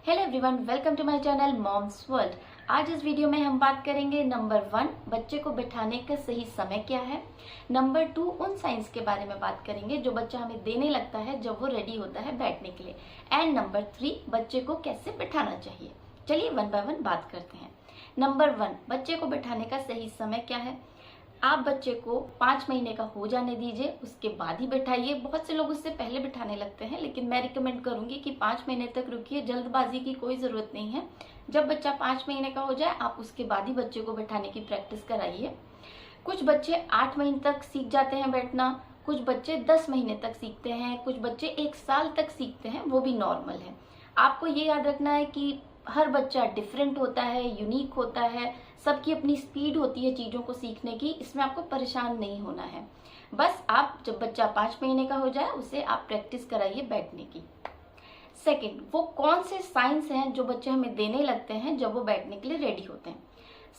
Hello everyone, welcome to my channel Mom's World. आज इस video में हम बात करेंगे नंबर 1 बच्चे को बिठाने का सही समय क्या है। नंबर 2 उन साइंस के बारे में बात करेंगे जो बच्चा हमें देने लगता है जब वो रेडी होता है बैठने के लिए। एंड नंबर 3 बच्चे को कैसे बिठाना चाहिए। चलिए वन बाय वन बात करते हैं। नंबर 1 बच्चे को बिठाने का सही समय क्या है। आप बच्चे को 5 महीने का हो जाने दीजिए, उसके बाद ही बिठाइए। बहुत से लोग उससे पहले बिठाने लगते हैं, लेकिन मैं रिकमेंड करूंगी कि 5 महीने तक रुकिए। जल्दबाजी की कोई जरूरत नहीं है। जब बच्चा 5 महीने का हो जाए आप उसके बाद ही बच्चे को बिठाने की प्रैक्टिस कराइए। कुछ बच्चे 8 महीने तक सीख जाते हैं बैठना, कुछ बच्चे 10 महीने तक सीखते हैं, कुछ बच्चे 1 साल तक सीखते हैं, वो भी नॉर्मल है। आपको ये याद रखना है कि हर बच्चा डिफरेंट होता है, यूनिक होता है, सबकी अपनी स्पीड होती है चीजों को सीखने की। इसमें आपको परेशान नहीं होना है। बस आप जब बच्चा 5 महीने का हो जाए उसे आप प्रैक्टिस कराइए बैठने की। सेकंड, वो कौन से साइंस हैं जो बच्चे हमें देने लगते हैं जब वो बैठने के लिए रेडी होते हैं।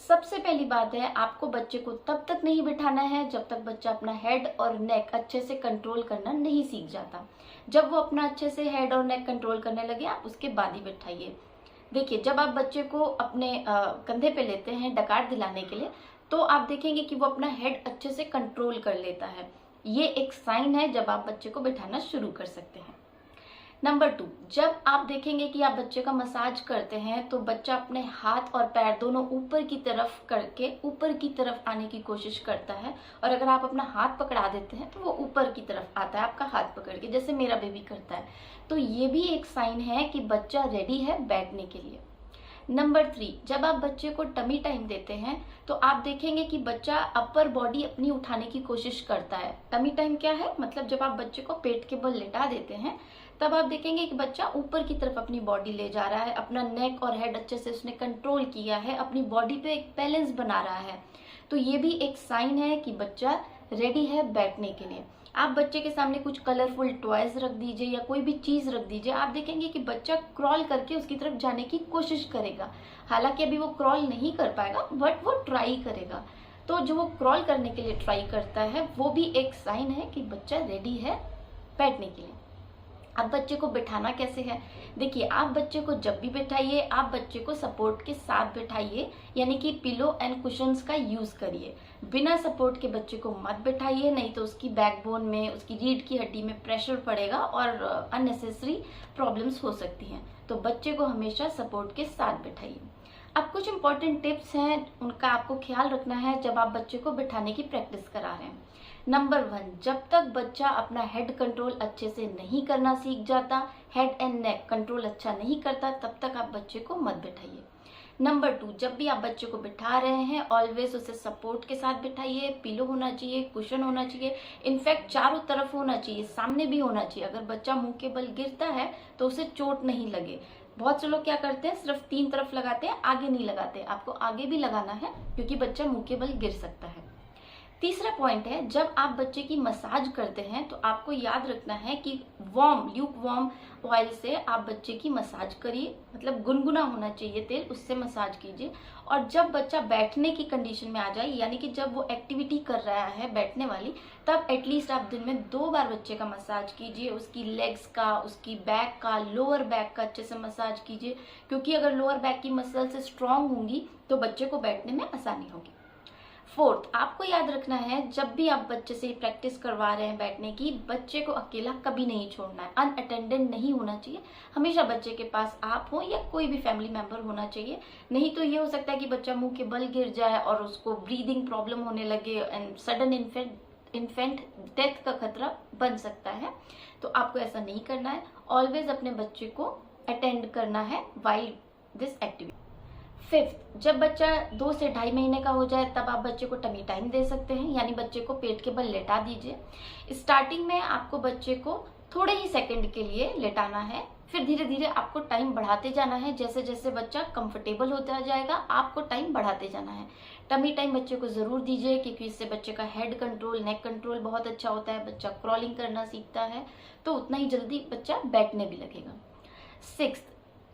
सबसे पहली बात है, आपको बच्चे को तब तक नहीं बिठाना है जब तक बच्चा अपना हेड और नेक अच्छे से कंट्रोल करना नहीं सीख जाता। जब वो अपना अच्छे से हेड और नेक कंट्रोल करने लगे आप उसके बाद ही बिठाइए। देखिए, जब आप बच्चे को अपने कंधे पे लेते हैं डकार दिलाने के लिए, तो आप देखेंगे कि वो अपना हेड अच्छे से कंट्रोल कर लेता है। ये एक साइन है जब आप बच्चे को बिठाना शुरू कर सकते हैं। नंबर 2, जब आप देखेंगे कि आप बच्चे का मसाज करते हैं तो बच्चा अपने हाथ और पैर दोनों ऊपर की तरफ करके ऊपर की तरफ आने की कोशिश करता है, और अगर आप अपना हाथ पकड़ा देते हैं तो वो ऊपर की तरफ आता है आपका हाथ पकड़ के, जैसे मेरा बेबी करता है। तो ये भी एक साइन है कि बच्चा रेडी है बैठने के लिए। नंबर 3, जब आप बच्चे को टमी टाइम देते हैं तो आप देखेंगे कि बच्चा अपर बॉडी अपनी उठाने की कोशिश करता है। टमी टाइम क्या है, मतलब जब आप बच्चे को पेट के बल लेटा देते हैं तब आप देखेंगे कि बच्चा ऊपर की तरफ अपनी बॉडी ले जा रहा है, अपना नेक और हेड अच्छे से उसने कंट्रोल किया है, अपनी बॉडी पे एक बैलेंस बना रहा है। तो ये भी एक साइन है कि बच्चा रेडी है बैठने के लिए। आप बच्चे के सामने कुछ कलरफुल टॉयज रख दीजिए या कोई भी चीज रख दीजिए, आप देखेंगे कि बच्चा क्रॉल करके उसकी तरफ जाने की कोशिश करेगा। हालांकि अभी वो क्रॉल नहीं कर पाएगा बट वो ट्राई करेगा। तो जो वो क्रॉल करने के लिए ट्राई करता है वो भी एक साइन है कि बच्चा रेडी है बैठने के लिए। अब बच्चे को बिठाना कैसे है। देखिए, आप बच्चे को जब भी बिठाइए आप बच्चे को सपोर्ट के साथ बिठाइए, यानी कि पिलो एंड कुशन्स का यूज करिए। बिना सपोर्ट के बच्चे को मत बिठाइए, नहीं तो उसकी बैकबोन में, उसकी रीढ़ की हड्डी में प्रेशर पड़ेगा और अननेसेसरी प्रॉब्लम्स हो सकती हैं। तो बच्चे को हमेशा सपोर्ट के साथ बिठाइए। अब कुछ इंपॉर्टेंट टिप्स हैं, उनका आपको ख्याल रखना है जब आप बच्चे को बिठाने की प्रैक्टिस करा रहे हैं। नंबर 1, जब तक बच्चा अपना हेड कंट्रोल अच्छे से नहीं करना सीख जाता, हेड एंड नेक कंट्रोल अच्छा नहीं करता, तब तक आप बच्चे को मत बिठाइए। नंबर 2, जब भी आप बच्चे को बिठा रहे हैं ऑलवेज उसे सपोर्ट के साथ बिठाइए। पिलो होना चाहिए, कुशन होना चाहिए, इनफैक्ट चारों तरफ होना चाहिए, सामने भी होना चाहिए। अगर बच्चा मुंह के बल गिरता है तो उसे चोट नहीं लगे। बहुत से लोग क्या करते हैं, सिर्फ 3 तरफ लगाते हैं, आगे नहीं लगाते। आपको आगे भी लगाना है क्योंकि बच्चा मुंह के बल गिर सकता है। तीसरा पॉइंट है, जब आप बच्चे की मसाज करते हैं तो आपको याद रखना है कि ल्यूक वार्म ऑयल से आप बच्चे की मसाज करिए, मतलब गुनगुना होना चाहिए तेल, उससे मसाज कीजिए। और जब बच्चा बैठने की कंडीशन में आ जाए, यानी कि जब वो एक्टिविटी कर रहा है बैठने वाली, तब एटलीस्ट आप दिन में 2 बार बच्चे का मसाज कीजिए। उसकी लेग्स का, उसकी बैक का, लोअर बैक का अच्छे से मसाज कीजिए, क्योंकि अगर लोअर बैक की मसल्स स्ट्रांग होंगी तो बच्चे को बैठने में आसानी होगी। 4th, आपको याद रखना है जब भी आप बच्चे से प्रैक्टिस करवा रहे हैं बैठने की, बच्चे को अकेला कभी नहीं छोड़ना है, अनअटेंडेड नहीं होना चाहिए। हमेशा बच्चे के पास आप हो या कोई भी फैमिली मेंबर होना चाहिए, नहीं तो ये हो सकता है कि बच्चा मुंह के बल गिर जाए और उसको ब्रीदिंग प्रॉब्लम होने लगे एंड सडन इन्फेंट डेथ का खतरा बन सकता है। तो आपको ऐसा नहीं करना है, ऑलवेज अपने बच्चे को अटेंड करना है वाइल दिस एक्टिविटी। 5th, जब बच्चा 2 से 2.5 महीने का हो जाए तब आप बच्चे को टमी टाइम दे सकते हैं, यानी बच्चे को पेट के बल लेटा दीजिए। स्टार्टिंग में आपको बच्चे को थोड़े ही सेकंड के लिए लेटाना है, फिर धीरे धीरे आपको टाइम बढ़ाते जाना है। जैसे जैसे बच्चा कंफर्टेबल होता जाएगा आपको टाइम बढ़ाते जाना है। टमी टाइम बच्चे को जरूर दीजिए, क्योंकि इससे बच्चे का हेड कंट्रोल, नेक कंट्रोल बहुत अच्छा होता है। बच्चा क्रॉलिंग करना सीखता है तो उतना ही जल्दी बच्चा बैठने भी लगेगा। 6th,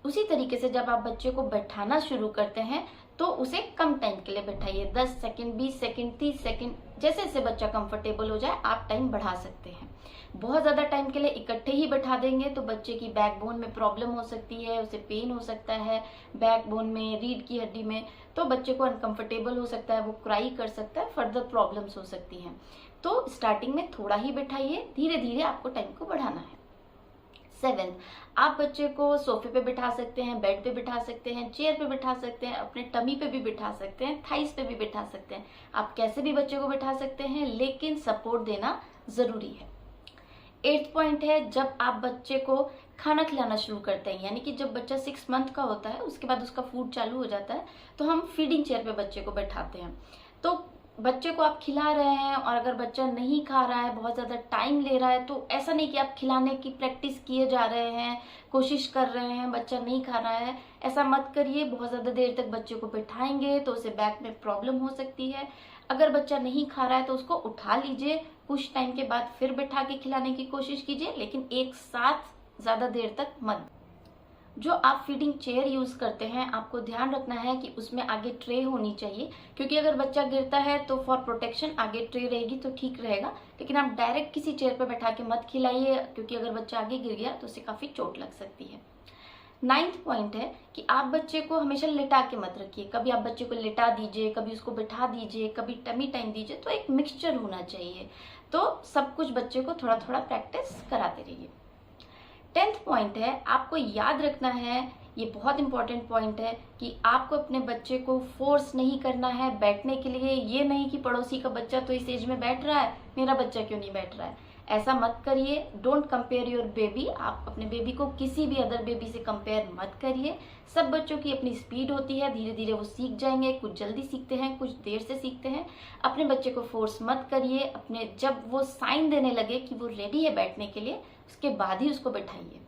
उसी तरीके से जब आप बच्चे को बैठाना शुरू करते हैं तो उसे कम टाइम के लिए बैठाइए, 10 सेकंड, 20 सेकंड, 30 सेकंड, जैसे जैसे बच्चा कंफर्टेबल हो जाए आप टाइम बढ़ा सकते हैं। बहुत ज्यादा टाइम के लिए इकट्ठे ही बैठा देंगे तो बच्चे की बैकबोन में प्रॉब्लम हो सकती है, उसे पेन हो सकता है बैकबोन में, रीढ़ की हड्डी में, तो बच्चे को अनकंफर्टेबल हो सकता है, वो क्राई कर सकता है, फर्दर प्रॉब्लम्स हो सकती हैं। तो स्टार्टिंग में थोड़ा ही बैठाइए, धीरे धीरे आपको टाइम को बढ़ाना है। 7, आप बच्चे को सोफे पे बिठा सकते हैं, बेड पे बिठा सकते हैं, चेयर पे बिठा सकते हैं, अपने टमी पे भी बिठा सकते हैं, थाइस पे भी बिठा सकते हैं। आप कैसे भी बच्चे को बिठा सकते हैं, लेकिन सपोर्ट देना जरूरी है। 8th पॉइंट है, जब आप बच्चे को खाना खिलाना शुरू करते हैं, यानी कि जब बच्चा 6 मंथ का होता है उसके बाद उसका फूड चालू हो जाता है, तो हम फीडिंग चेयर पे बच्चे को बैठाते हैं। तो बच्चे को आप खिला रहे हैं और अगर बच्चा नहीं खा रहा है, बहुत ज्यादा टाइम ले रहा है, तो ऐसा नहीं कि आप खिलाने की प्रैक्टिस किए जा रहे हैं, कोशिश कर रहे हैं, बच्चा नहीं खा रहा है, ऐसा मत करिए। बहुत ज्यादा देर तक बच्चे को बैठाएंगे तो उसे बैक में प्रॉब्लम हो सकती है। अगर बच्चा नहीं खा रहा है तो उसको उठा लीजिए, कुछ टाइम के बाद फिर बैठा के खिलाने की कोशिश कीजिए, लेकिन एक साथ ज्यादा देर तक मत। जो आप फीडिंग चेयर यूज करते हैं, आपको ध्यान रखना है कि उसमें आगे ट्रे होनी चाहिए, क्योंकि अगर बच्चा गिरता है तो फॉर प्रोटेक्शन आगे ट्रे रहेगी तो ठीक रहेगा, लेकिन आप डायरेक्ट किसी चेयर पर बैठा के मत खिलाइए, क्योंकि अगर बच्चा आगे गिर गया तो उसे काफी चोट लग सकती है। 9th पॉइंट है कि आप बच्चे को हमेशा लिटा के मत रखिए, कभी आप बच्चे को लिटा दीजिए, कभी उसको बिठा दीजिए, कभी टमी टाइम दीजिए, तो एक मिक्सचर होना चाहिए। तो सब कुछ बच्चे को थोड़ा थोड़ा प्रैक्टिस कराते रहिए। 10th पॉइंट है, आपको याद रखना है, ये बहुत इंपॉर्टेंट पॉइंट है, कि आपको अपने बच्चे को फोर्स नहीं करना है बैठने के लिए। ये नहीं कि पड़ोसी का बच्चा तो इस एज में बैठ रहा है, मेरा बच्चा क्यों नहीं बैठ रहा है, ऐसा मत करिए। डोंट कंपेयर योर बेबी, आप अपने बेबी को किसी भी अदर बेबी से कंपेयर मत करिए। सब बच्चों की अपनी स्पीड होती है, धीरे धीरे वो सीख जाएंगे, कुछ जल्दी सीखते हैं, कुछ देर से सीखते हैं। अपने बच्चे को फोर्स मत करिए, अपने जब वो साइन देने लगे कि वो रेडी है बैठने के लिए, उसके बाद ही उसको बैठाइए।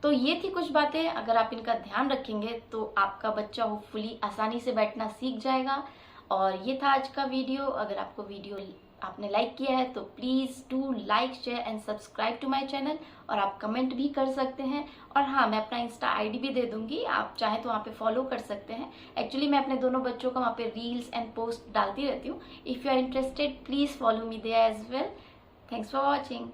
तो ये थी कुछ बातें, अगर आप इनका ध्यान रखेंगे तो आपका बच्चा होपफुली आसानी से बैठना सीख जाएगा। और ये था आज का वीडियो। अगर आपको वीडियो आपने लाइक किया है तो please do like, share and subscribe to my channel, और आप कमेंट भी कर सकते हैं। और हाँ, मैं अपना इंस्टा आईडी भी दे दूंगी, आप चाहे तो वहाँ पे फॉलो कर सकते हैं। एक्चुअली मैं अपने दोनों बच्चों का वहाँ पे रील्स एंड पोस्ट डालती रहती हूँ। If you are interested please follow me there as well. Thanks for watching.